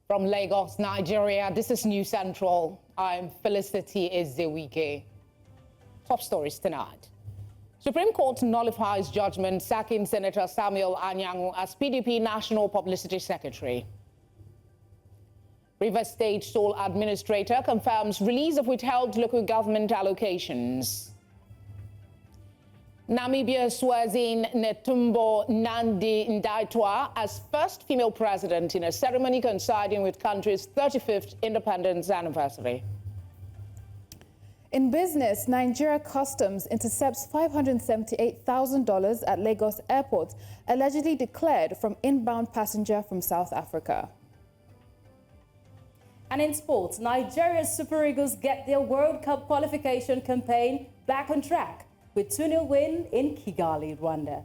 From Lagos, Nigeria, this is News Central. I'm Felicity Ezewike. Top stories tonight. Supreme Court nullifies judgment sacking Senator Samuel Anyanwu as PDP National Publicity Secretary. Rivers State sole administrator confirms release of withheld local government allocations. Namibia swears in Netumbo Nandi-Ndaitwah as first female president in a ceremony coinciding with country's 35th independence anniversary. In business, Nigeria Customs intercepts $578,000 at Lagos Airport, allegedly declared from inbound passenger from South Africa. And in sports, Nigeria's Super Eagles get their World Cup qualification campaign back on track with 2-0 win in Kigali, Rwanda.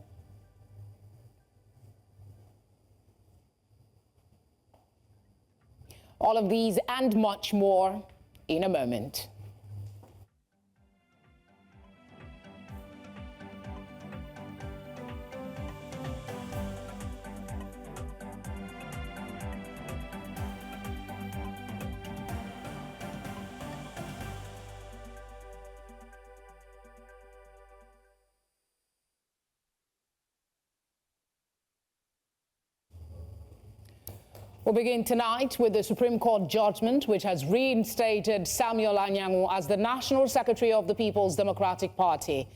All of these and much more in a moment. We'll begin tonight with the Supreme Court judgment, which has reinstated Samuel Anyanwu as the National Secretary of the People's Democratic Party.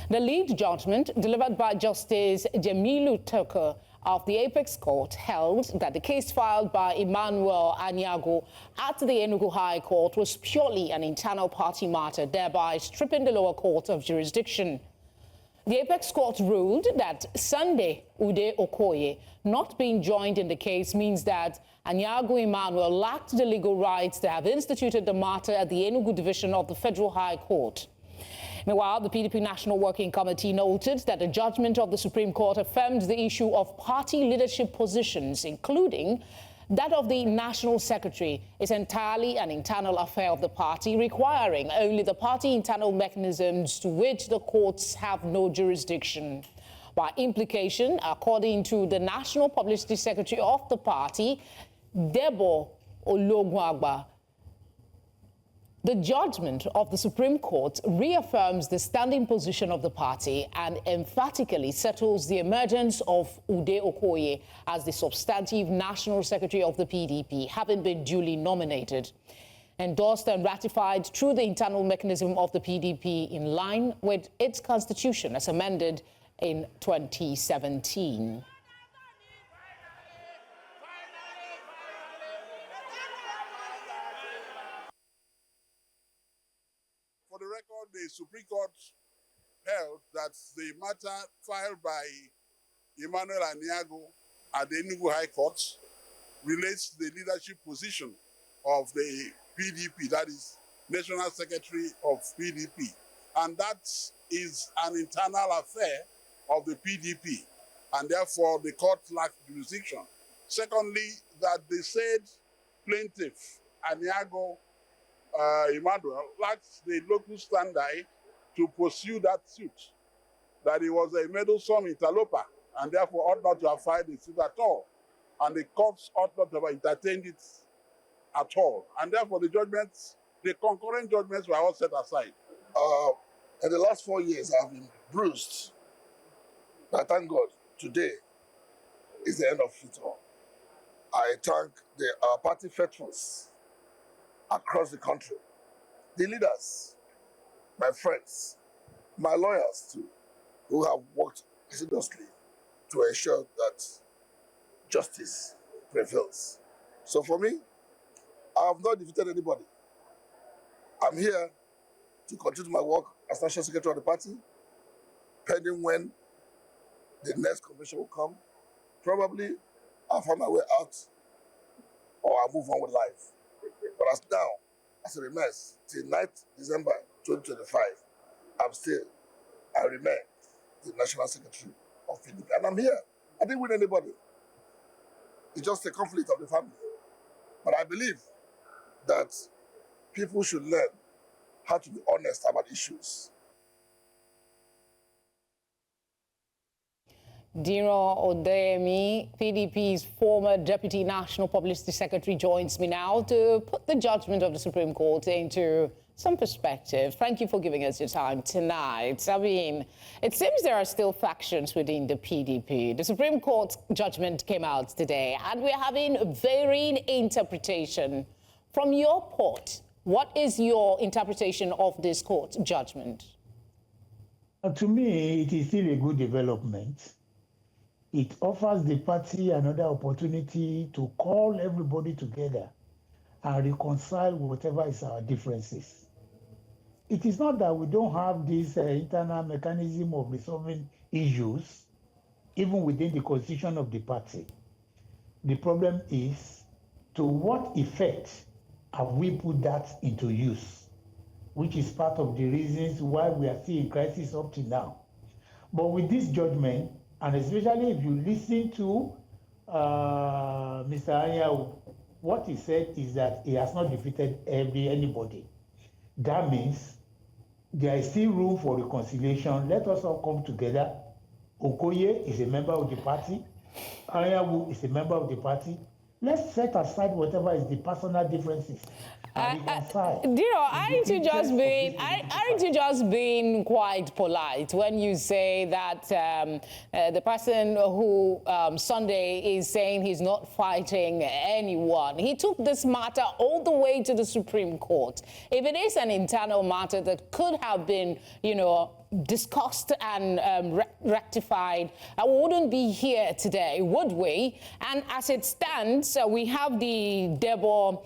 The lead judgment, delivered by Justice Jemilu Turko of the Apex Court, held that the case filed by Emmanuel Anyanwu at the Enugu High Court was purely an internal party matter, thereby stripping the lower court of jurisdiction. The Apex Court ruled that Sunday Ude Okoye not being joined in the case means that Anyanwu Emmanuel lacked the legal rights to have instituted the matter at the Enugu Division of the Federal High Court. Meanwhile, the PDP National Working Committee noted that the judgment of the Supreme Court affirmed the issue of party leadership positions, including that of the National Secretary, is entirely an internal affair of the party, requiring only the party internal mechanisms to which the courts have no jurisdiction. By implication, according to the National Publicity Secretary of the party, Debo Ologwagba, the judgment of the Supreme Court reaffirms the standing position of the party and emphatically settles the emergence of Ude Okoye as the substantive National Secretary of the PDP, having been duly nominated, endorsed and ratified through the internal mechanism of the PDP in line with its constitution as amended in 2017. For the record, the Supreme Court held that the matter filed by Emmanuel Anyanwu at the Enugu High Court relates to the leadership position of the PDP, that is National Secretary of PDP. And that is an internal affair of the PDP, and therefore the court lacks jurisdiction. Secondly, that the said plaintiff, Anyanwu Emmanuel, lacks the local standard to pursue that suit, that he was a meddlesome interloper and therefore ought not to have filed the suit at all. And the courts ought not to have entertained it at all. And therefore the judgments, the concurrent judgments were all set aside. In the last 4 years, I've been bruised. But thank God, today is the end of it all. I thank our party veterans across the country, the leaders, my friends, my lawyers too, who have worked assiduously to ensure that justice prevails. So for me, I have not defeated anybody. I'm here to continue my work as National Secretary of the party, pending when the next convention will come. Probably I'll find my way out or I'll move on with life. But as now, as it remains, till 9th December 2025, I remain the National Secretary of PDP. And I'm here. I didn't win anybody. It's just a conflict of the family. But I believe that people should learn how to be honest about issues. Dino Odeyemi, PDP's former Deputy National Publicity Secretary, joins me now to put the judgment of the Supreme Court into some perspective. Thank you for giving us your time tonight. I mean, it seems there are still factions within the PDP. The Supreme Court judgment came out today, and we're having varying interpretation. From your part, what is your interpretation of this court judgment? To me, it is still a good development. It offers the party another opportunity to call everybody together and reconcile whatever is our differences. It is not that we don't have this internal mechanism of resolving issues, even within the constitution of the party. The problem is, to what effect have we put that into use, which is part of the reasons why we are still in crisis up to now. But with this judgment, and especially if you listen to Mr. Anyanwu, what he said is that he has not defeated anybody. That means there is still room for reconciliation. Let us all come together. Okoye is a member of the party. Anyanwu is a member of the party. Let's set aside whatever is the personal differences and reconcile. Aren't you just being quite polite when you say that the person who Sunday is saying he's not fighting anyone? He took this matter all the way to the Supreme Court. If it is an internal matter that could have been, discussed and rectified, I wouldn't be here today, would we? And as it stands, we have the Debo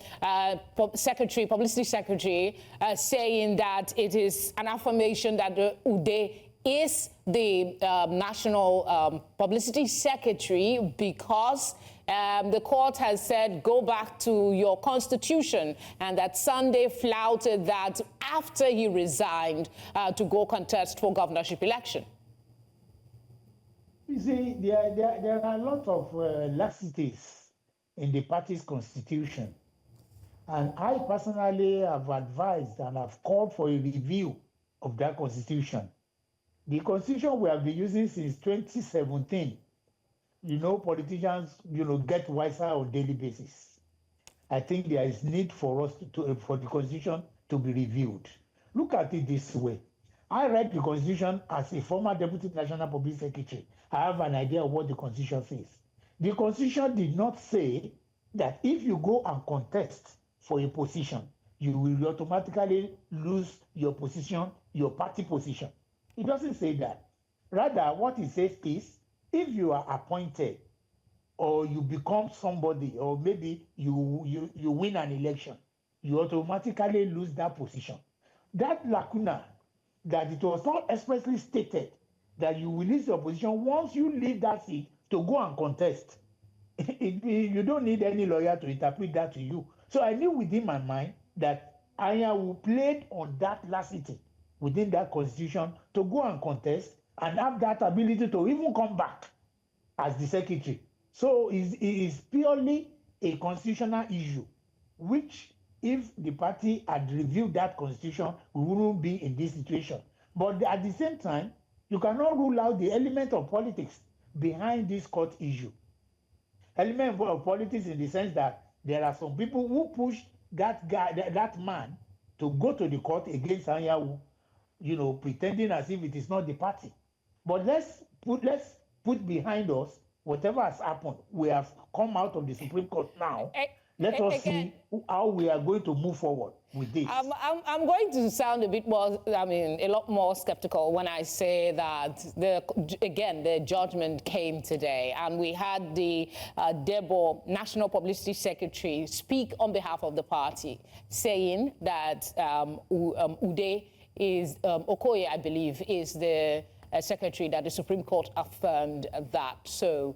Publicity Secretary, saying that it is an affirmation that Ude is the National Publicity Secretary because the court has said, go back to your constitution, and that Sunday flouted that after he resigned to go contest for governorship election. You see, there are a lot of laxities in the party's constitution. And I personally have advised and have called for a review of that constitution. The constitution we have been using since 2017, politicians, get wiser on a daily basis. I think there is need for us for the constitution to be reviewed. Look at it this way. I read the constitution as a former Deputy National Public Secretary. I have an idea of what the constitution says. The constitution did not say that if you go and contest for a position, you will automatically lose your position, your party position. It doesn't say that. Rather, what it says is, if you are appointed or you become somebody, or maybe you win an election, you automatically lose that position. That lacuna, that it was not expressly stated that you will lose your position once you leave that seat to go and contest. You don't need any lawyer to interpret that to you. So I knew within my mind that Anyanwu played on that laxity within that constitution to go and contest and have that ability to even come back as the secretary. So it is purely a constitutional issue, which if the party had reviewed that constitution, we wouldn't be in this situation. But at the same time, you cannot rule out the element of politics behind this court issue. Element of politics in the sense that there are some people who pushed that man to go to the court against Anyanwu, pretending as if it is not the party. But let's put behind us whatever has happened. We have come out of the Supreme Court now. Let us see how we are going to move forward with this. I'm going to sound a bit more, a lot more skeptical when I say that, the judgment came today, and we had the Debo National Publicity Secretary speak on behalf of the party, saying that Ude is, Okoye, I believe, is the secretary that the Supreme Court affirmed that. So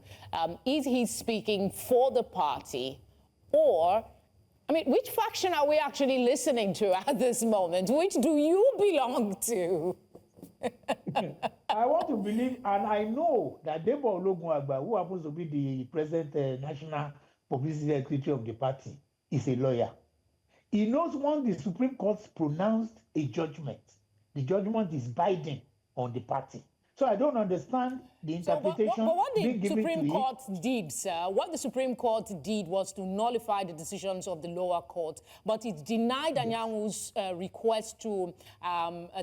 is he speaking for the party? Or, which faction are we actually listening to at this moment? Which do you belong to? I want to believe, and I know that Debo Ologunagba, who happens to be the present National Publicity Secretary of the party, is a lawyer. He knows once the Supreme Court pronounced a judgment, the judgment is binding on the party. So I don't understand the interpretation but what being the given Supreme to Court did, sir, what the Supreme Court did was to nullify the decisions of the lower court, but it denied Anyanwu's request to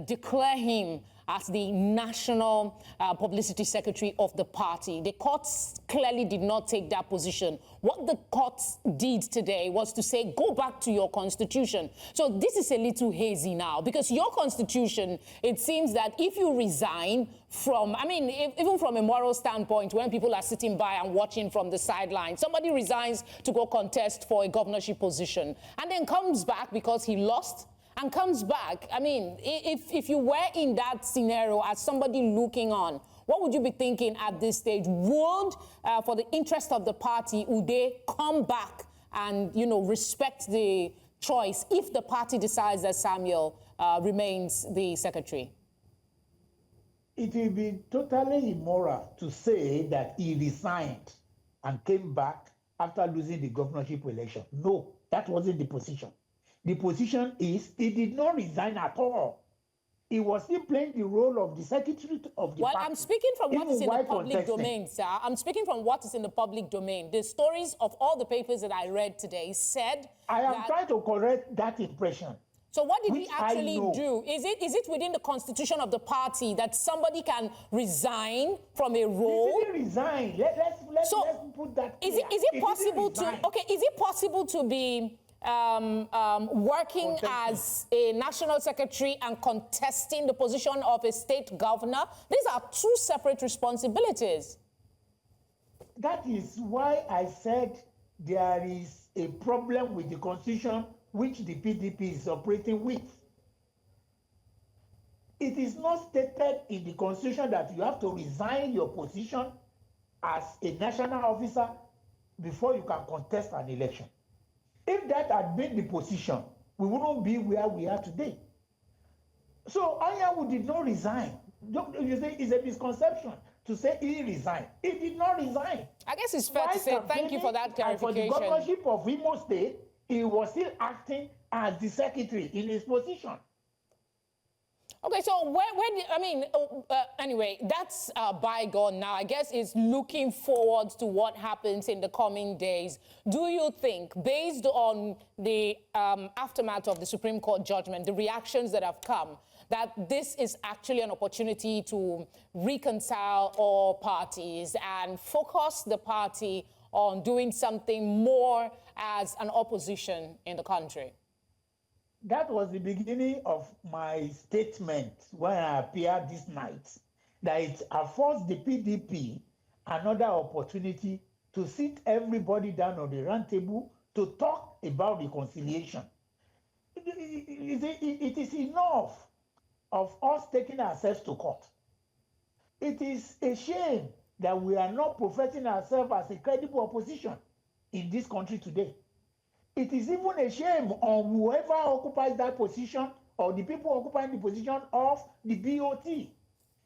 declare him as the national publicity secretary of the party. The courts clearly did not take that position. What the courts did today was to say, go back to your constitution. So this is a little hazy now, because your constitution, it seems that if you resign from, I mean, even from a moral standpoint, when people are sitting by and watching from the sideline, somebody resigns to go contest for a governorship position and then comes back because he lost, and comes back. I mean, if you were in that scenario as somebody looking on, what would you be thinking at this stage? Would, for the interest of the party, would they come back and, you know, respect the choice if the party decides that Samuel remains the secretary? It will be totally immoral to say that he resigned and came back after losing the governorship election. No, that wasn't the position. The position is he did not resign at all. He was still playing the role of the secretary of the party. Well, I'm speaking from what is in the public domain, sir. I'm speaking from what is in the public domain. The stories of all the papers that I read today said I am trying to correct that impression. So what did he actually do? Is it within the constitution of the party that somebody can resign from a role? He didn't resign. Let's put that clear. Is it possible to, okay, is it possible to be working as a national secretary and contesting the position of a state governor? These are two separate responsibilities. That is why I said there is a problem with the constitution which the PDP is operating with. It is not stated in the constitution that you have to resign your position as a national officer before you can contest an election. If that had been the position, we wouldn't be where we are today. So Anyanwu did not resign. You say it's a misconception to say he resigned. He did not resign. I guess it's fair to say thank you for that clarification. For the governorship of Imo State, he was still acting as the secretary in his position. Okay, so anyway, that's bygone now. I guess it's looking forward to what happens in the coming days. Do you think, based on the aftermath of the Supreme Court judgment, the reactions that have come, that this is actually an opportunity to reconcile all parties and focus the party on doing something more as an opposition in the country? That was the beginning of my statement when I appeared this night, that it affords the PDP another opportunity to sit everybody down on the round table to talk about reconciliation. It is enough of us taking ourselves to court. It is a shame that we are not professing ourselves as a credible opposition in this country today. It is even a shame on whoever occupies that position or the people occupying the position of the BOT.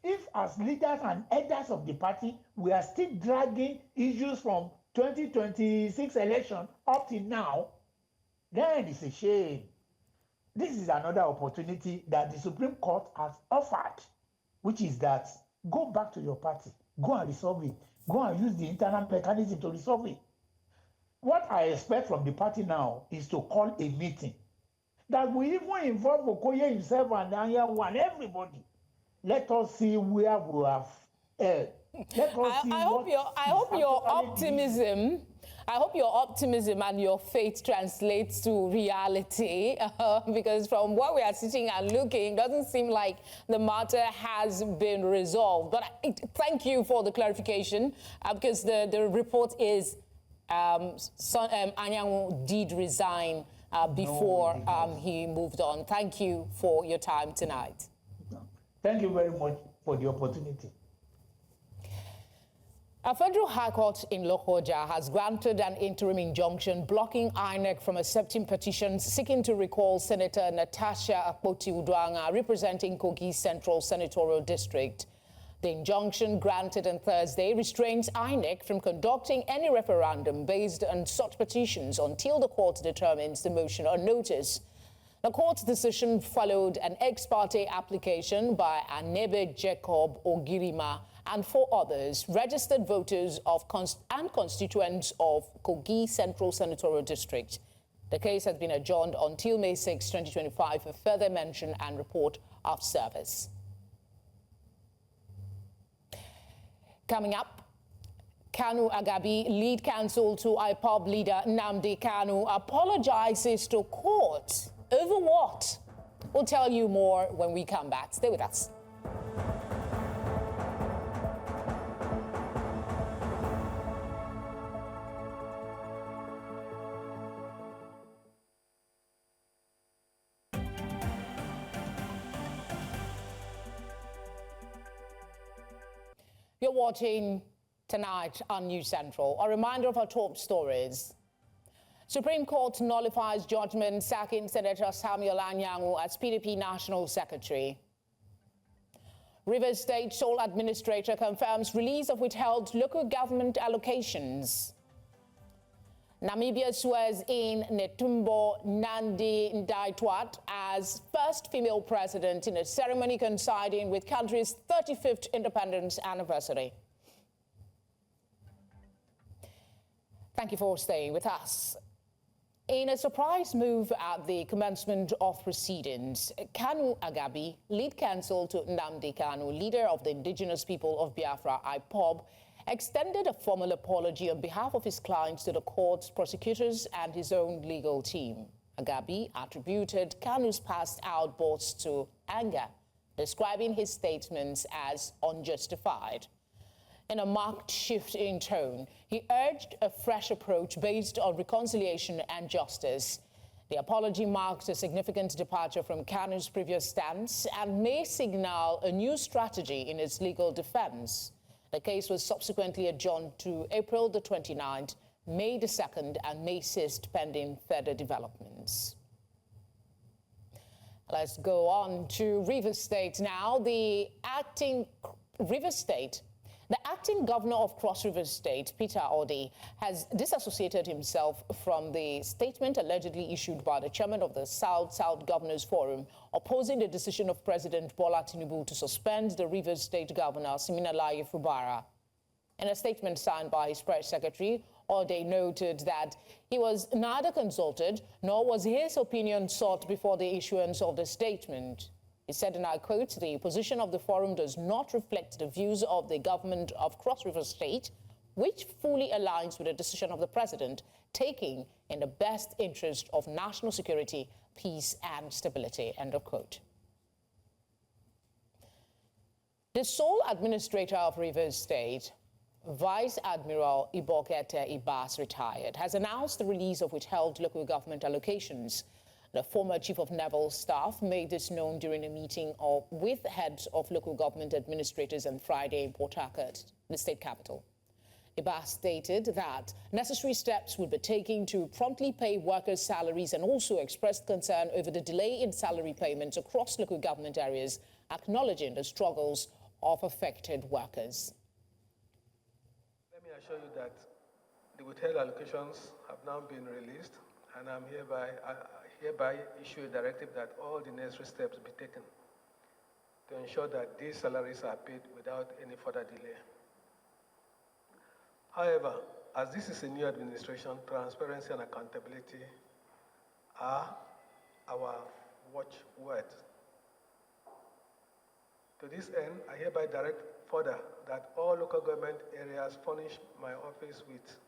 If as leaders and elders of the party, we are still dragging issues from 2026 election up to now, then it's a shame. This is another opportunity that the Supreme Court has offered, which is that go back to your party, go and resolve it, go and use the internal mechanism to resolve it. What I expect from the party now is to call a meeting that will even involve Okoye himself and Anyanwu and everybody. Let us see where we have erred. I hope your optimism and your faith translates to reality, because from what we are sitting and looking, it doesn't seem like the matter has been resolved. But thank you for the clarification, because the report is Anyanwu did resign before he moved on. Thank you for your time tonight. Thank you very much for the opportunity. A federal high court in Lokoja has granted an interim injunction blocking INEC from accepting petitions seeking to recall Senator Natasha Akpoti-Uduaghan, representing Kogi Central Senatorial District. The injunction granted on Thursday restrains INEC from conducting any referendum based on such petitions until the court determines the motion on notice. The court's decision followed an ex parte application by Anebe Jacob Ogirima and 4 others, registered voters and constituents of Kogi Central Senatorial District. The case has been adjourned until May 6, 2025 for further mention and report of service. Coming up, Kanu Agabi, lead counsel to IPOB leader Nnamdi Kanu, apologizes to court. Over what? We'll tell you more when we come back. Stay with us. You're watching tonight on News Central. A reminder of our top stories. Supreme Court nullifies judgment sacking Senator Samia as PDP National Secretary. Rivers State sole administrator confirms release of withheld local government allocations. Namibia swears in Netumbo Nandi-Ndaitwah as first female president in a ceremony coinciding with country's 35th independence anniversary. Thank you for staying with us. In a surprise move at the commencement of proceedings, Kanu Agabi, lead counsel to Nnamdi Kanu, leader of the indigenous people of Biafra, IPOB, extended a formal apology on behalf of his clients to the court's prosecutors and his own legal team. Agabi attributed Kanu's past outbursts to anger, describing his statements as unjustified. In a marked shift in tone, he urged a fresh approach based on reconciliation and justice. The apology marks a significant departure from Kanu's previous stance and may signal a new strategy in its legal defense. The case was subsequently adjourned to April the 29th, May the 2nd, and May 6th, pending further developments. Let's go on to Rivers State now. The acting governor of Cross River State, Peter Odi, has disassociated himself from the statement allegedly issued by the chairman of the South-South Governors Forum, opposing the decision of President Bola Tinubu to suspend the Rivers State Governor, Siminalayi Fubara. In a statement signed by his press secretary, Odi noted that he was neither consulted nor was his opinion sought before the issuance of the statement. He said, and I quote, "The position of the forum does not reflect the views of the government of Cross River State, which fully aligns with the decision of the president, taking in the best interest of national security, peace, and stability," end of quote. The sole administrator of Rivers State, Vice Admiral Ibokete Ibas, retired, has announced the release of withheld local government allocations. The former chief of naval staff made this known during a meeting with heads of local government administrators on Friday in Port Harcourt, the state capital. Ibas stated that necessary steps would be taken to promptly pay workers' salaries and also expressed concern over the delay in salary payments across local government areas, acknowledging the struggles of affected workers. Let me assure you that the withheld allocations have now been released, and I'm hereby issue a directive that all the necessary steps be taken to ensure that these salaries are paid without any further delay. However, as this is a new administration, transparency and accountability are our watchwords. To this end, I hereby direct further that all local government areas furnish my office with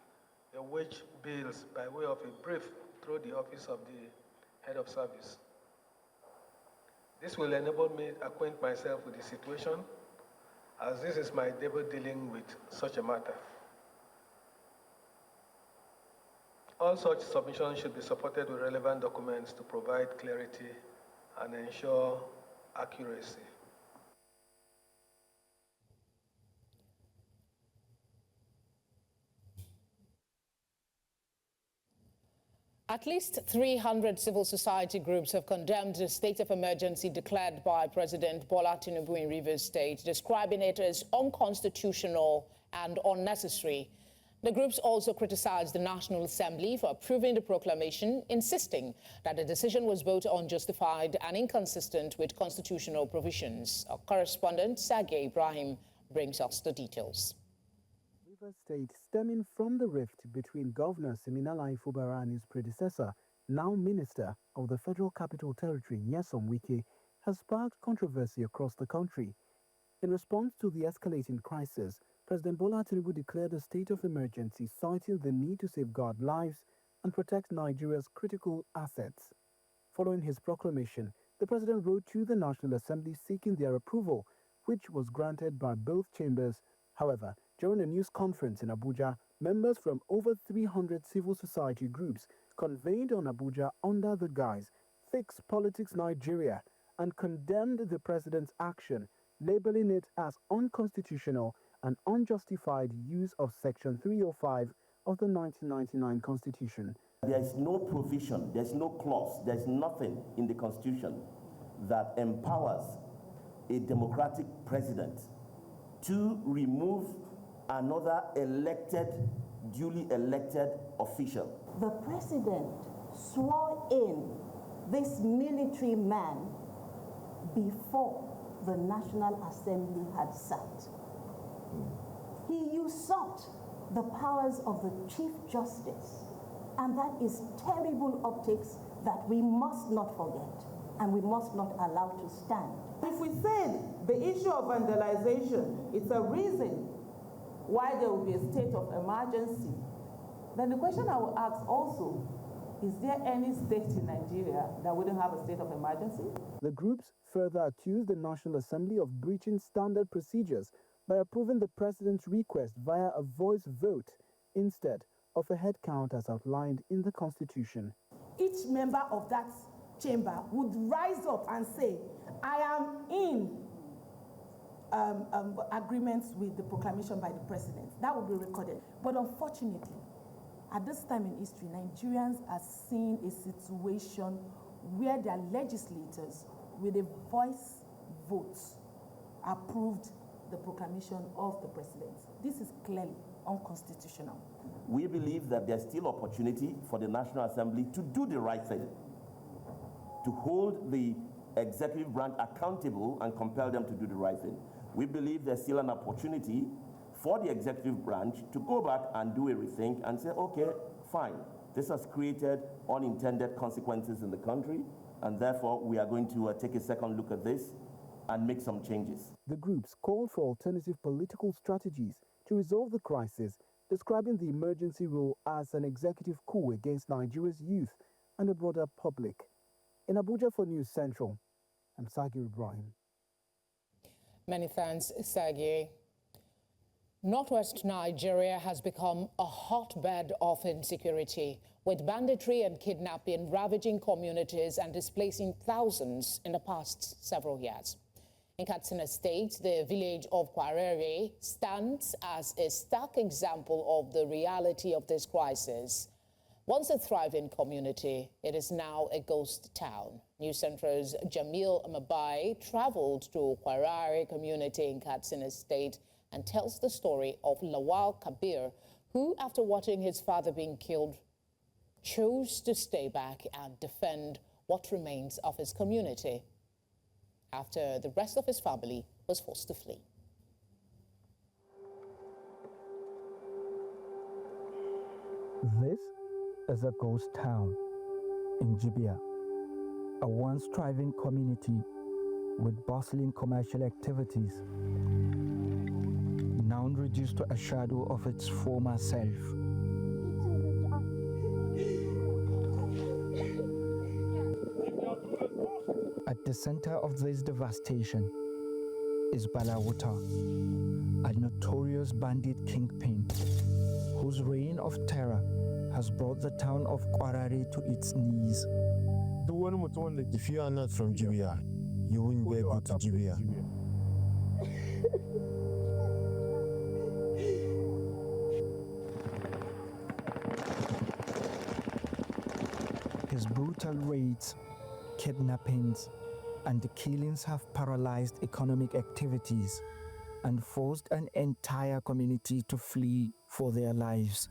the wage bills by way of a brief through the office of the head of service. This will enable me to acquaint myself with the situation, as this is my debut dealing with such a matter. All such submissions should be supported with relevant documents to provide clarity and ensure accuracy. At least 300 civil society groups have condemned the state of emergency declared by President Bola Tinubu in Rivers State, describing it as unconstitutional and unnecessary. The groups also criticized the National Assembly for approving the proclamation, insisting that the decision was both unjustified and inconsistent with constitutional provisions. Our correspondent, Sergey Ibrahim, brings us the details. River State, stemming from the rift between Governor Siminalayi Fubara predecessor, now Minister of the Federal Capital Territory, Nyesom Wike, has sparked controversy across the country. In response to the escalating crisis, President Bola Tinubu declared a state of emergency, citing the need to safeguard lives and protect Nigeria's critical assets. Following his proclamation, the president wrote to the National Assembly seeking their approval, which was granted by both chambers. However, during a news conference in Abuja, members from over 300 civil society groups convened on Abuja under the guise "Fix Politics Nigeria" and condemned the president's action, labeling it as unconstitutional and unjustified use of Section 305 of the 1999 Constitution. There is no provision, there's no clause, there's nothing in the Constitution that empowers a democratic president to remove another duly elected official. The president swore in this military man before the National Assembly had sat. He usurped the powers of the Chief Justice, and that is terrible optics that we must not forget and we must not allow to stand. If we said the issue of vandalization is a reason why there will be a state of emergency, then the question I will ask also, is there any state in Nigeria that wouldn't have a state of emergency? The groups further accused the National Assembly of breaching standard procedures by approving the president's request via a voice vote instead of a head count as outlined in the Constitution. Each member of that chamber would rise up and say, I am in agreements with the proclamation by the president. That would be recorded. But unfortunately, at this time in history, Nigerians are seeing a situation where their legislators, with a voice vote, approved the proclamation of the president. This is clearly unconstitutional. We believe that there's still opportunity for the National Assembly to do the right thing, to hold the executive branch accountable and compel them to do the right thing. We believe there's still an opportunity for the executive branch to go back and do a rethink and say, okay, fine, this has created unintended consequences in the country, and therefore we are going to take a second look at this and make some changes. The groups called for alternative political strategies to resolve the crisis, describing the emergency rule as an executive coup against Nigeria's youth and the broader public. In Abuja for News Central, I'm Sagi Ibrahim. Many thanks, Sagi. Northwest Nigeria has become a hotbed of insecurity, with banditry and kidnapping ravaging communities and displacing thousands in the past several years. In Katsina State, the village of Kwarere stands as a stark example of the reality of this crisis. Once a thriving community, it is now a ghost town. News Central's Jamil Mabai traveled to Kwarere community in Katsina State and tells the story of Lawal Kabir, who, after watching his father being killed, chose to stay back and defend what remains of his community after the rest of his family was forced to flee. This is a ghost town in Jibia, a once thriving community with bustling commercial activities, now reduced to a shadow of its former self. At the center of this devastation is Balawuta, a notorious bandit kingpin whose reign of terror has brought the town of Kwarere to its knees. If you are not from Jibia, you won't be able to Jibia. His brutal raids, kidnappings, and the killings have paralyzed economic activities and forced an entire community to flee for their lives.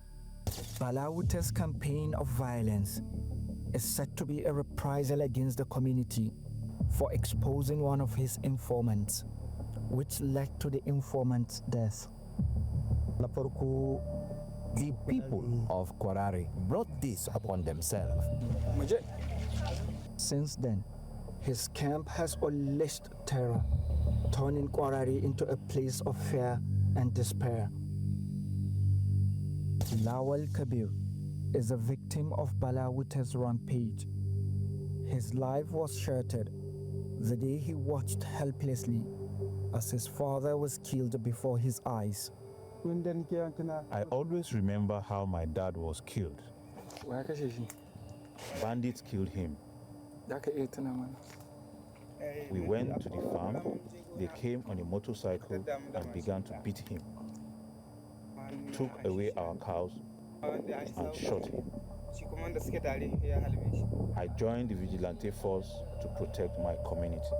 Balawuta's campaign of violence is said to be a reprisal against the community for exposing one of his informants, which led to the informant's death. The people of Kwarare brought this upon themselves. Since then, his camp has unleashed terror, turning Kwarare into a place of fear and despair. Lawal Kabir is a victim of Bala Wuta's rampage. His life was shattered the day he watched helplessly as his father was killed before his eyes. I always remember how my dad was killed. Bandits killed him. We went to the farm. They came on a motorcycle and began to beat him, took away our cows and shot him. I joined the vigilante force to protect my community.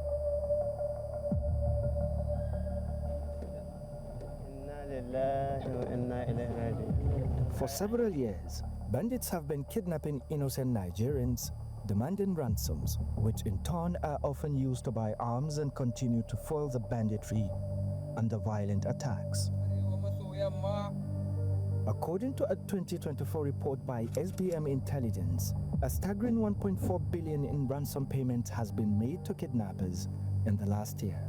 For several years, bandits have been kidnapping innocent Nigerians, demanding ransoms, which in turn are often used to buy arms and continue to fuel the banditry and the violent attacks. According to a 2024 report by SBM Intelligence, a staggering $1.4 billion in ransom payments has been made to kidnappers in the last year,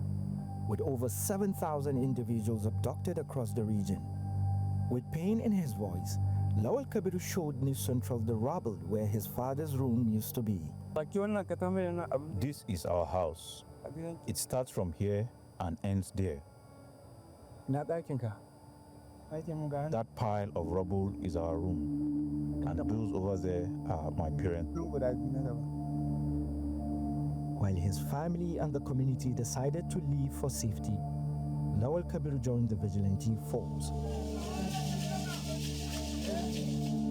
with over 7,000 individuals abducted across the region. With pain in his voice, Lawal Kabiru showed News Central the rubble where his father's room used to be. This is our house. It starts from here and ends there. That pile of rubble is our room, and those over there are my parents. While his family and the community decided to leave for safety, Lawal Kabiru joined the vigilante force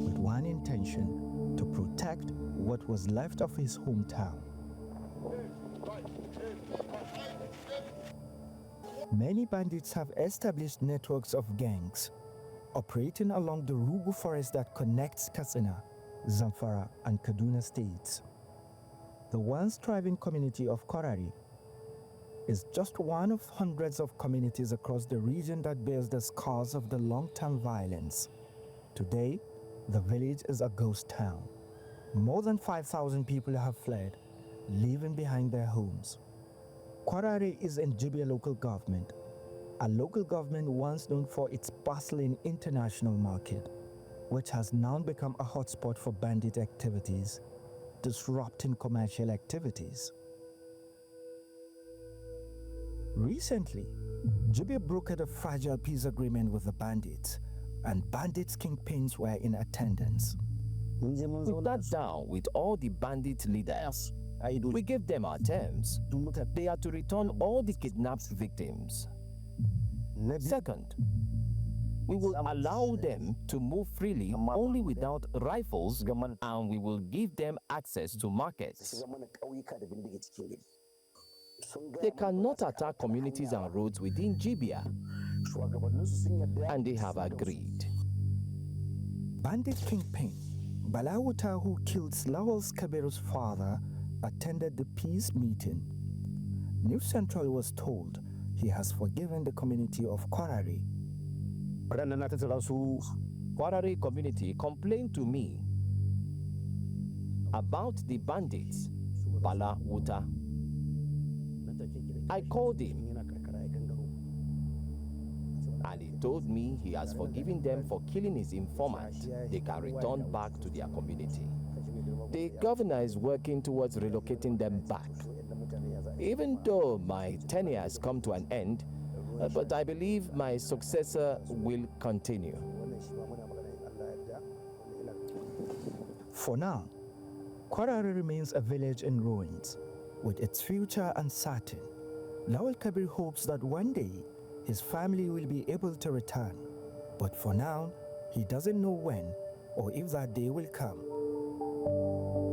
with one intention: to protect what was left of his hometown. Many bandits have established networks of gangs operating along the Rugu forest that connects Katsina, Zamfara, and Kaduna states. The once thriving community of Kwarare is just one of hundreds of communities across the region that bears the scars of the long-term violence. Today, the village is a ghost town. More than 5,000 people have fled, leaving behind their homes. Kwarare is in Jibia local government, a local government once known for its bustling international market, which has now become a hotspot for bandit activities, disrupting commercial activities. Recently, Jibia brokered a fragile peace agreement with the bandits, and bandits' kingpins were in attendance. We sat down with all the bandit leaders. We gave them our terms. They are to return all the kidnapped victims. Second, we will allow them to move freely only without rifles, and we will give them access to markets. They cannot attack communities and roads within Jibia, and they have agreed. Bandit kingpin Bala Wuta, who killed Lawal Kabiru's father, attended the peace meeting. News Central was told he has forgiven the community of Kwarare. Kwarare community complained to me about the bandits, Bala Wuta. I called him, and he told me he has forgiven them for killing his informant. They can return back to their community. The governor is working towards relocating them back. Even though my tenure has come to an end, but I believe my successor will continue. For now, Kwarare remains a village in ruins, with its future uncertain. Lawal Kabir hopes that one day his family will be able to return, but for now, he doesn't know when or if that day will come.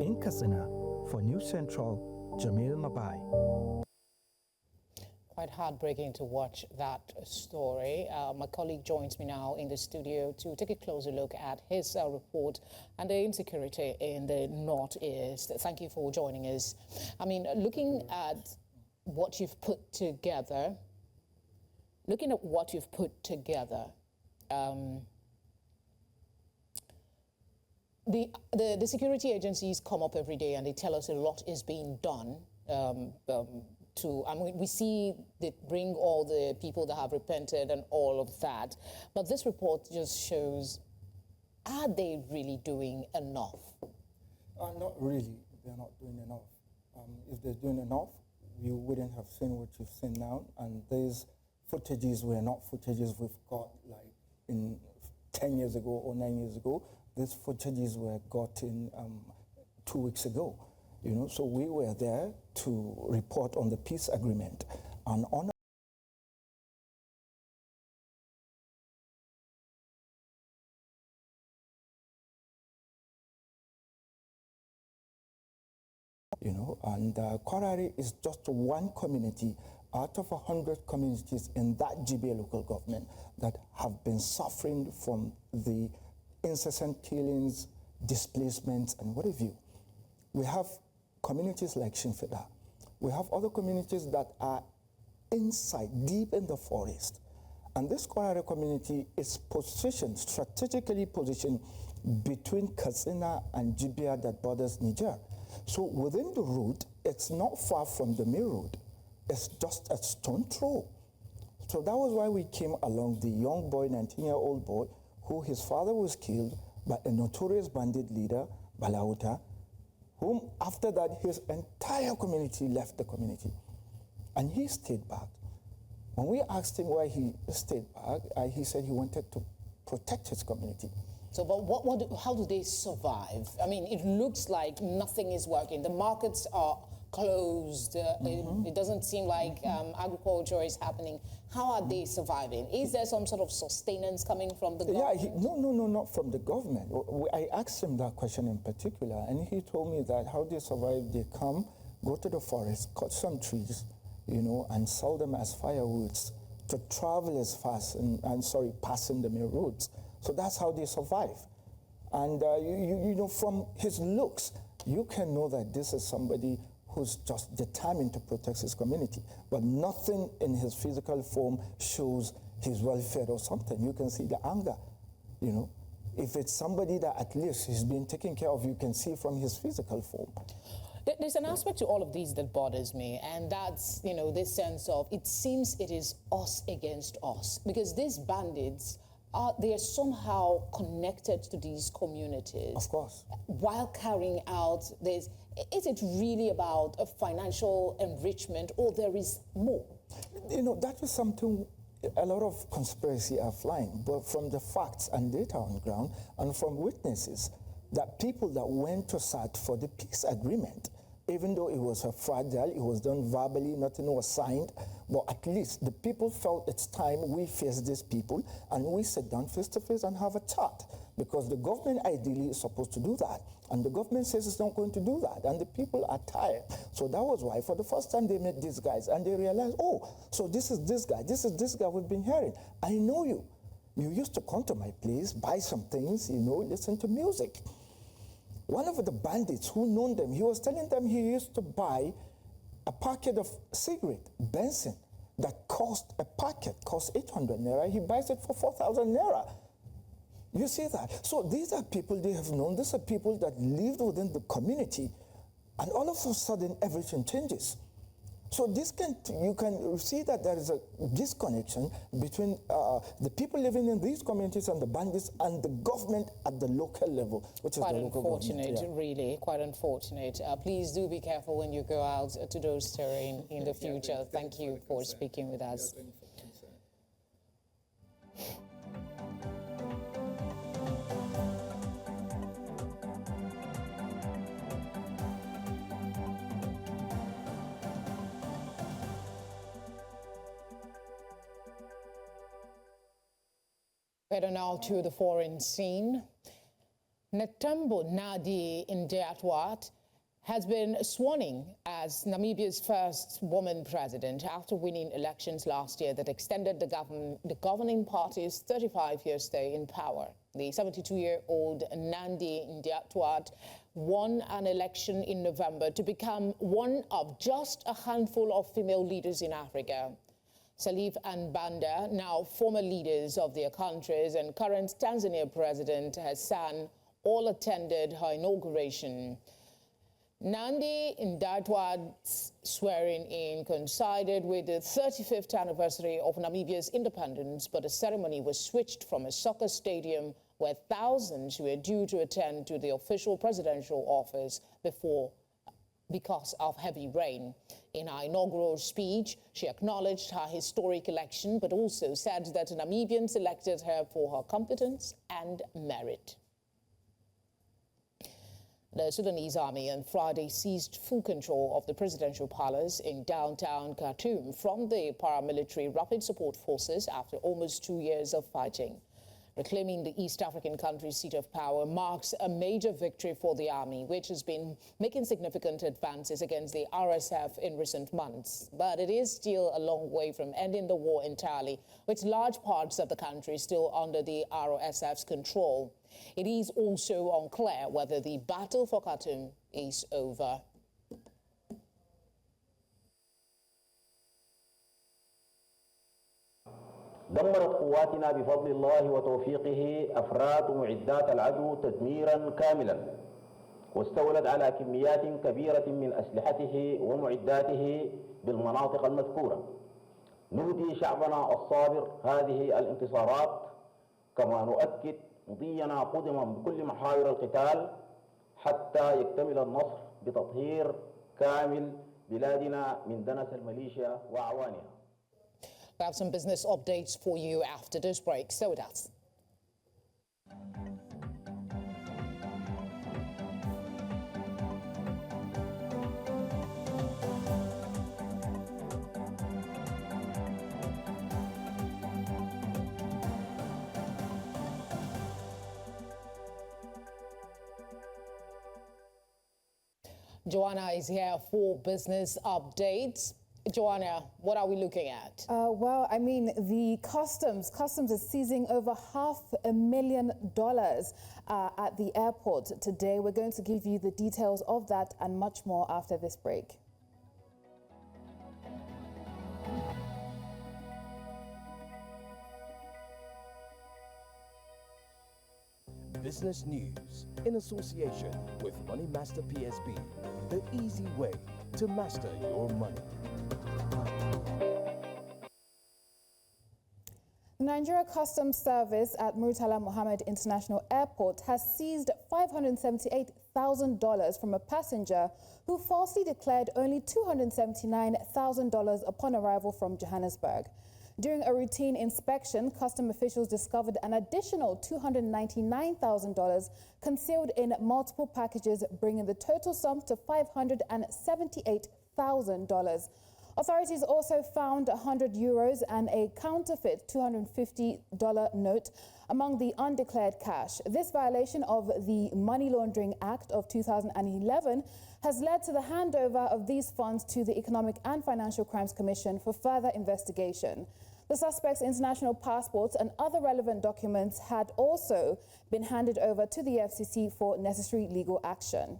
In Katsina, for News Central, Jamil Mabai. Quite heartbreaking to watch that story. My colleague joins me now in the studio to take a closer look at his report and the insecurity in the Northeast. Thank you for joining us. I mean, looking at what you've put together, looking at what you've put together, the security agencies come up every day and they tell us a lot is being done we see they bring all the people that have repented and all of that. But this report just shows, are they really doing enough? Not really. They're not doing enough. If they're doing enough, you wouldn't have seen what you've seen now. And these footages were not footages we've got like in 10 years ago or 9 years ago. These footages were got in 2 weeks ago. You know, so we were there to report on the peace agreement and on. You know, and Kwarari is just one community out of 100 communities in that GBA local government that have been suffering from the incessant killings, displacements, and what have you. We have communities like Shimfida. We have other communities that are inside, deep in the forest. And this Kwarari community is positioned, strategically positioned between Katsina and Jibia that borders Niger. So within the route, it's not far from the main road. It's just a stone throw. So that was why we came along the young boy, 19-year-old boy, who his father was killed by a notorious bandit leader, Balauta, whom after that his entire community left the community. And he stayed back. When we asked him why he stayed back, he said he wanted to protect his community. So, but how do they survive? I mean, it looks like nothing is working. The markets are closed. It doesn't seem like agriculture is happening. How are they surviving? Is there some sort of sustenance coming from the government? Yeah, no, not from the government. I asked him that question in particular, and he told me that how they survive, they come, go to the forest, cut some trees, you know, and sell them as firewoods to travel as fast passing the main roads. So that's how they survive. And you know, from his looks, you can know that this is somebody who's just determined to protect his community. But nothing in his physical form shows he's well-fed or something. You can see the anger, you know. If it's somebody that at least he's been taken care of, you can see from his physical form. There's an aspect to all of these that bothers me, and that's, you know, this sense of, it seems it is us against us. Because these bandits, they are somehow connected to these communities. Of course. While carrying out this, is it really about a financial enrichment, or there is more? You know, that is something a lot of conspiracy are flying, but from the facts and data on the ground and from witnesses, that people that went to SAT for the peace agreement, even though it was fragile, it was done verbally, nothing was signed, but at least the people felt it's time we face these people and we sit down face to face and have a chat. Because the government ideally is supposed to do that. And the government says it's not going to do that. And the people are tired. So that was why for the first time they met these guys and they realized, oh, so this is this guy we've been hearing. I know you. You used to come to my place, buy some things, you know, listen to music. One of the bandits who known them, he was telling them he used to buy a packet of cigarette, Benson, that cost 800 naira. He buys it for 4,000 naira. You see that? So these are people they have known. These are people that lived within the community, and all of a sudden everything changes. So you can see that there is a disconnection between the people living in these communities and the bandits and the government at the local level, which is the local government. Quite unfortunate, really, quite unfortunate. Please do be careful when you go out to those terrain in the future. Thank you for speaking with us. Better now to the foreign scene. Netumbo Nandi-Ndaitwah has been sworn in as Namibia's first woman president after winning elections last year that extended the governing party's 35-year stay in power. The 72-year-old Nandi-Ndaitwah won an election in November to become one of just a handful of female leaders in Africa. Sirleaf and Banda, now former leaders of their countries, and current Tanzanian President Hassan all attended her inauguration. Nandi-Ndaitwah's swearing-in coincided with the 35th anniversary of Namibia's independence, but the ceremony was switched from a soccer stadium where thousands were due to attend to the official presidential office because of heavy rain. In her inaugural speech, she acknowledged her historic election, but also said that Namibians elected her for her competence and merit. The Sudanese army on Friday seized full control of the presidential palace in downtown Khartoum from the paramilitary Rapid Support Forces after almost 2 years of fighting. Reclaiming the East African country's seat of power marks a major victory for the army, which has been making significant advances against the RSF in recent months. But it is still a long way from ending the war entirely, with large parts of the country still under the RSF's control. It is also unclear whether the battle for Khartoum is over. دمرت قواتنا بفضل الله وتوفيقه أفراد ومعدات العدو تدميرا كاملا، واستولت على كميات كبيرة من أسلحته ومعداته بالمناطق المذكورة. نهدي شعبنا الصابر هذه الانتصارات، كما نؤكد مضينا قدما بكل محاور القتال حتى يكتمل النصر بتطهير كامل بلادنا من دنس الميليشيا وأعوانها. We have some business updates for you after this break. Stay with us. Joanna is here for business updates. Joanna, what are we looking at? Well, I mean, the customs is seizing over $500,000 at the airport today. We're going to give you the details of that and much more after this break. Business news in association with Money Master PSB, the easy way to master your money. The Nigeria Customs Service at Murtala Mohammed International Airport has seized $578,000 from a passenger who falsely declared only $279,000 upon arrival from Johannesburg. During a routine inspection, custom officials discovered an additional $299,000 concealed in multiple packages, bringing the total sum to $578,000. Authorities also found 100 euros and a counterfeit $250 note among the undeclared cash. This violation of the Money Laundering Act of 2011 has led to the handover of these funds to the Economic and Financial Crimes Commission for further investigation. The suspect's international passports and other relevant documents had also been handed over to the FCC for necessary legal action.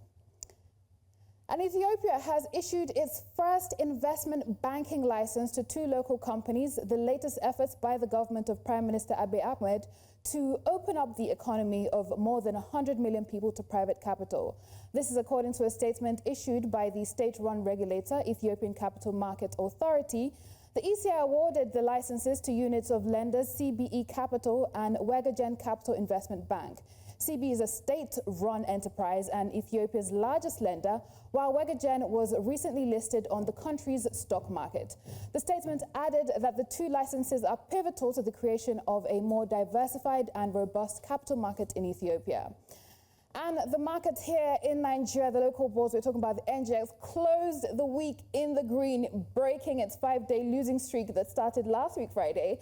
And Ethiopia has issued its first investment banking license to 2 local companies, the latest efforts by the government of Prime Minister Abiy Ahmed to open up the economy of more than 100 million people to private capital. This is according to a statement issued by the state-run regulator, Ethiopian Capital Market Authority. The ECA awarded the licenses to units of lenders CBE Capital and Wegagen Capital Investment Bank. CB is a state-run enterprise and Ethiopia's largest lender, while Wegagen was recently listed on the country's stock market. The statement added that the 2 licenses are pivotal to the creation of a more diversified and robust capital market in Ethiopia. And the market here in Nigeria, the local bourse, we're talking about the NGX, closed the week in the green, breaking its 5-day losing streak that started last week, Friday.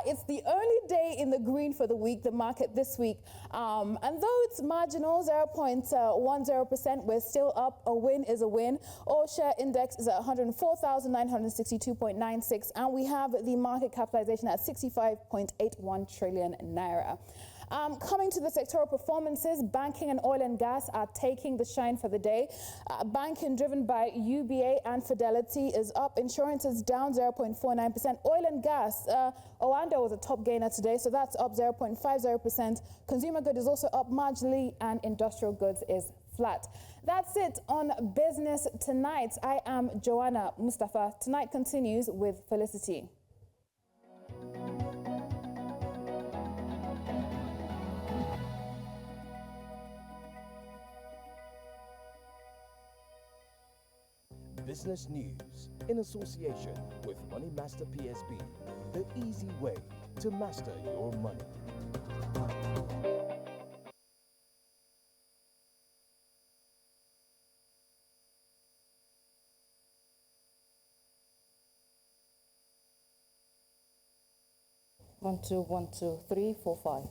It's the only day in the green for the week, the market this week. And though it's marginal, 0.10%, we're still up. A win is a win. All share index is at 104,962.96, and we have the market capitalization at 65.81 trillion naira. Coming to the sectoral performances, banking and oil and gas are taking the shine for the day. Banking, driven by UBA and Fidelity, is up. Insurance is down 0.49%. Oil and gas, Oanda was a top gainer today, so that's up 0.50%. Consumer goods is also up marginally, and industrial goods is flat. That's it on Business Tonight. I am Joanna Mustafa. Tonight continues with Felicity. Business news in association with Money Master PSB, the easy way to master your money. One, two, 3, 4, 5.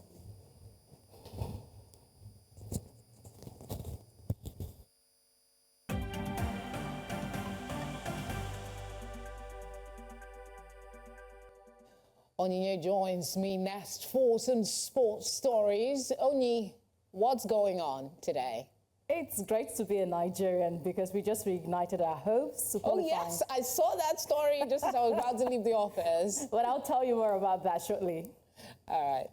Onyinye joins me next for some sports stories. Onyi, what's going on today? It's great to be a Nigerian because we just reignited our hopes. Oh yes, I saw that story just as I was about to leave the office. But I'll tell you more about that shortly. All right.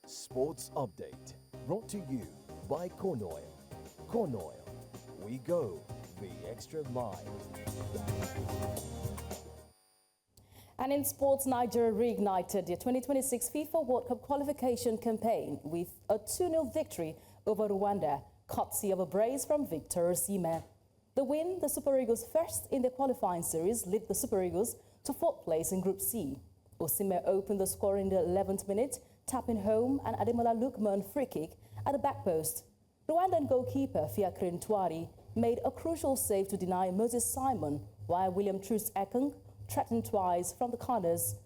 Sports update brought to you by Corn Oil. Corn Oil, we go the extra mile. And in sports, Nigeria reignited the 2026 FIFA World Cup qualification campaign with a 2-0 victory over Rwanda, courtesy of a brace from Victor Osimhen. The win, the Super Eagles' first in the qualifying series, led the Super Eagles to 4th place in Group C. Osimhen opened the score in the 11th minute, tapping home an Ademola Lookman free kick at the back post. Rwandan goalkeeper Fiacre Ntwari made a crucial save to deny Moses Simon, while William Truce Ekong threatened twice from the corners.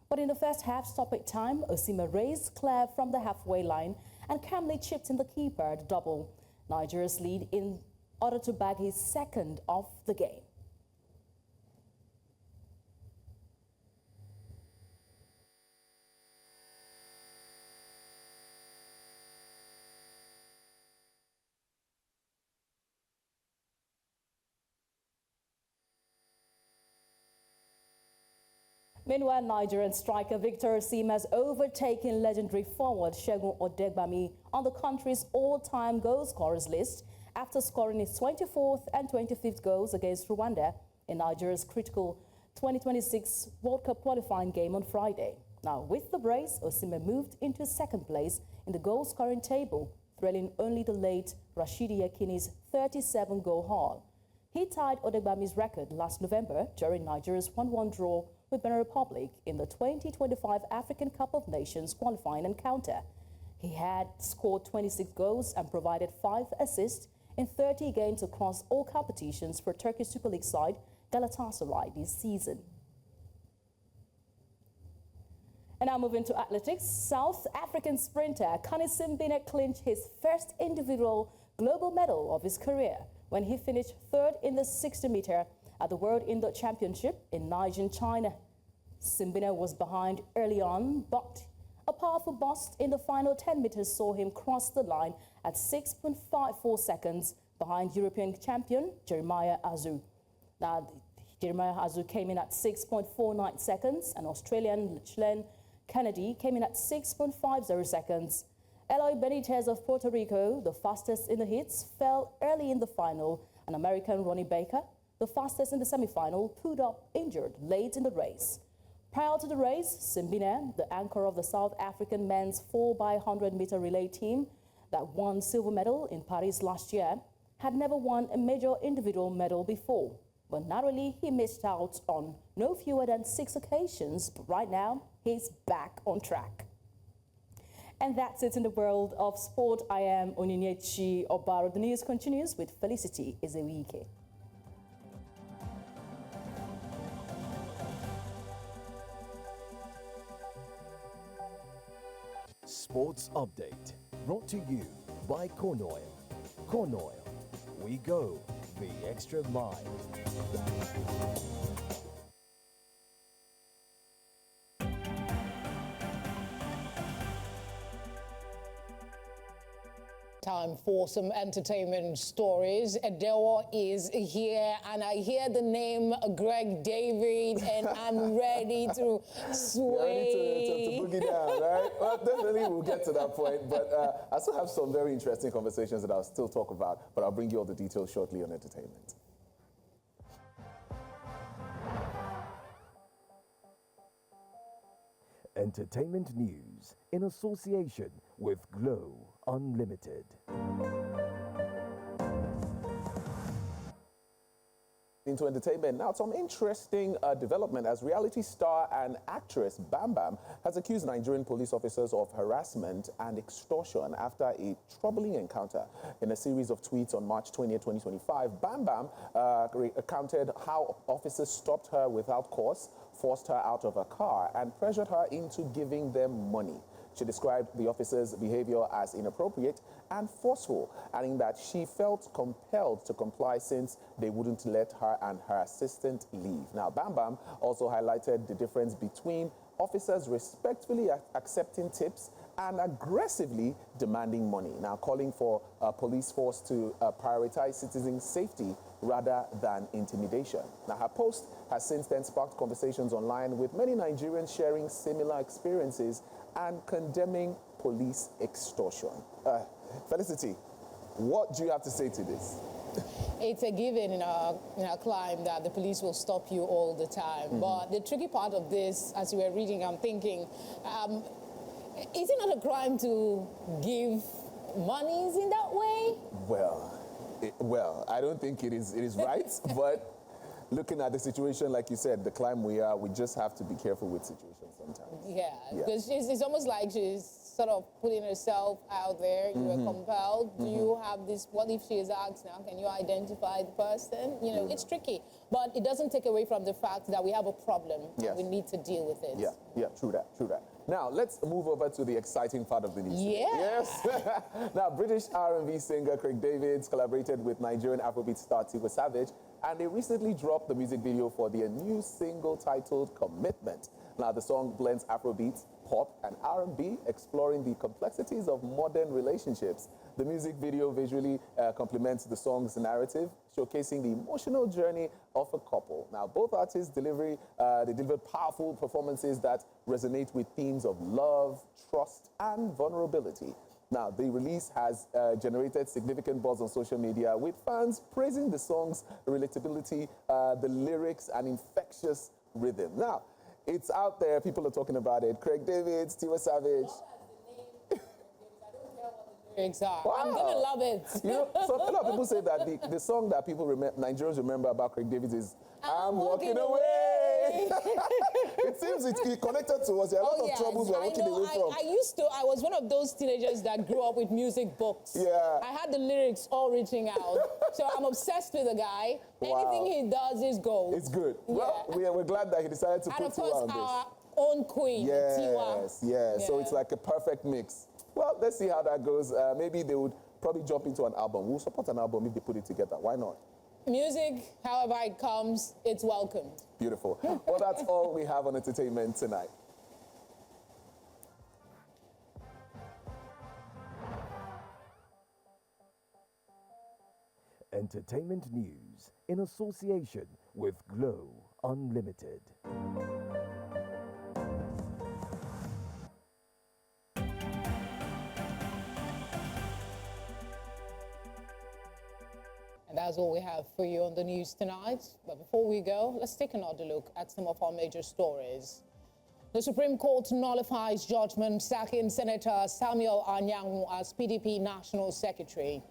But in the first half stoppage time, Osimhen raised clear from the halfway line and calmly chipped in the keeper to double Nigeria's lead in order to bag his second of the game. Meanwhile, Nigerian striker Victor Osimhen has overtaken legendary forward Segun Odegbami on the country's all-time goal scorers list after scoring his 24th and 25th goals against Rwanda in Nigeria's critical 2026 World Cup qualifying game on Friday. Now, with the brace, Osimhen moved into second place in the goal-scoring table, trailing only the late Rashidi Yekini's 37-goal haul. He tied Odegbami's record last November during Nigeria's 1-1 draw with Benin Republic in the 2025 African Cup of Nations qualifying encounter. He had scored 26 goals and provided 5 assists in 30 games across all competitions for Turkish Super League side Galatasaray this season. And now moving to athletics, South African sprinter Kani Simbine clinched his first individual global medal of his career when he finished 3rd in the 60-meter at the World Indoor Championship in Nanjing, China. Simbine was behind early on, but a powerful burst in the final 10 meters saw him cross the line at 6.54 seconds behind European champion Jeremiah Azu. Now, Jeremiah Azu came in at 6.49 seconds, and Australian Glenn Kennedy came in at 6.50 seconds. Eloy Benitez of Puerto Rico, the fastest in the heats, fell early in the final, and American Ronnie Baker, the fastest in the semi-final, pulled up injured late in the race. Prior to the race, Simbine, the anchor of the South African men's 4x100-meter relay team that won silver medal in Paris last year, had never won a major individual medal before. But narrowly, he missed out on no fewer than 6 occasions, but right now, he's back on track. And that's it in the world of sport. I am Onyinyechi Obaro. The news continues with Felicity Ezewike. Sports update brought to you by Corn Oil. Corn Oil, we go the extra mile. Time for some entertainment stories. Adewa is here, and I hear the name Greg David, and I'm ready to sway. To boogie down, right? Well, definitely we'll get to that point, but I still have some very interesting conversations that I'll still talk about, but I'll bring you all the details shortly on entertainment. Entertainment news in association with Glow Unlimited. Into entertainment now, some interesting development as reality star and actress Banda has accused Nigerian police officers of harassment and extortion after a troubling encounter. In a series of tweets on March 20, 2025, Banda recounted how officers stopped her without cause, forced her out of her car, and pressured her into giving them money. She described the officers' behavior as inappropriate and forceful, adding that she felt compelled to comply since they wouldn't let her and her assistant leave. Now, Banda also highlighted the difference between officers respectfully accepting tips and aggressively demanding money, now calling for a police force to prioritize citizen safety rather than intimidation. Now, her post has since then sparked conversations online, with many Nigerians sharing similar experiences and condemning police extortion. Felicity, what do you have to say to this? It's a given in our climb that the police will stop you all the time. But the tricky part of this, as you were reading, I'm thinking, is it not a crime to give monies in that way? Well, I don't think it is right, but looking at the situation, like you said, the climb we are, we just have to be careful with situations sometimes. Yeah, because it's almost like she's sort of putting herself out there. You are compelled. Do you have this? What if she is asked now? Can you identify the person? You know, it's tricky, but it doesn't take away from the fact that we have a problem. Yes. We need to deal with it. Yeah, true that. Now, let's move over to the exciting part of the news. Yeah. Yes. Now, British R&B singer Craig David collaborated with Nigerian Afrobeat star Tiwa Savage, and they recently dropped the music video for their new single titled Commitment. Now, the song blends Afrobeat, pop, and R&B, exploring the complexities of modern relationships. The music video visually complements the song's narrative, showcasing the emotional journey of a couple. Now, both artists delivered powerful performances that resonate with themes of love, trust, and vulnerability. Now, the release has generated significant buzz on social media, with fans praising the song's relatability, the lyrics, and infectious rhythm. Now, it's out there. People are talking about it. Craig David, Tiwa Savage. Wow. I'm going to love it. You know, a lot of people say that the song that Nigerians remember about Craig David is I'm Walking Away. It seems it connected to us. There are a lot of troubles we're walking away from. I was one of those teenagers that grew up with music books. Yeah. I had the lyrics all reaching out. So I'm obsessed with the guy. Wow. Anything he does is gold. It's good. Yeah. Well, we're glad that he decided to and put of course, Tiwa on this. our own queen, Tiwa. Yes. So it's like a perfect mix. Well, let's see how that goes. Maybe they would probably jump into an album. We'll support an album if they put it together. Why not? Music, however it comes, it's welcomed. Beautiful. Well, that's all we have on entertainment tonight. Entertainment news in association with Glow Unlimited. And that's all we have for you on the news tonight. But before we go, let's take another look at some of our major stories. The Supreme Court nullifies judgment sacking Senator Samia as PDP National Secretary.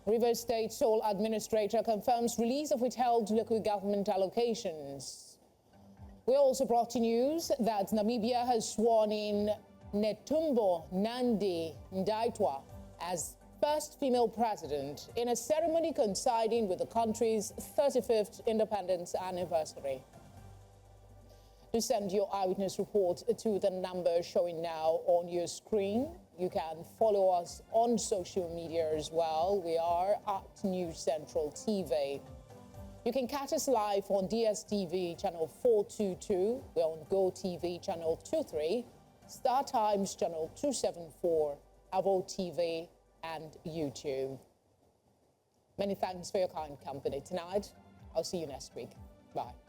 Rivers State sole administrator confirms release of withheld local government allocations. We also brought you news that Namibia has sworn in Netumbo Nandi-Ndaitwah as first female president in a ceremony coinciding with the country's 35th independence anniversary. To send your eyewitness report to the number showing now on your screen. You can follow us on social media as well. We are at News Central TV. You can catch us live on DSTV channel 422. We're on GoTV channel 23, Star Times channel 274, Avo TV, and YouTube. Many thanks for your kind company tonight. I'll see you next week. Bye.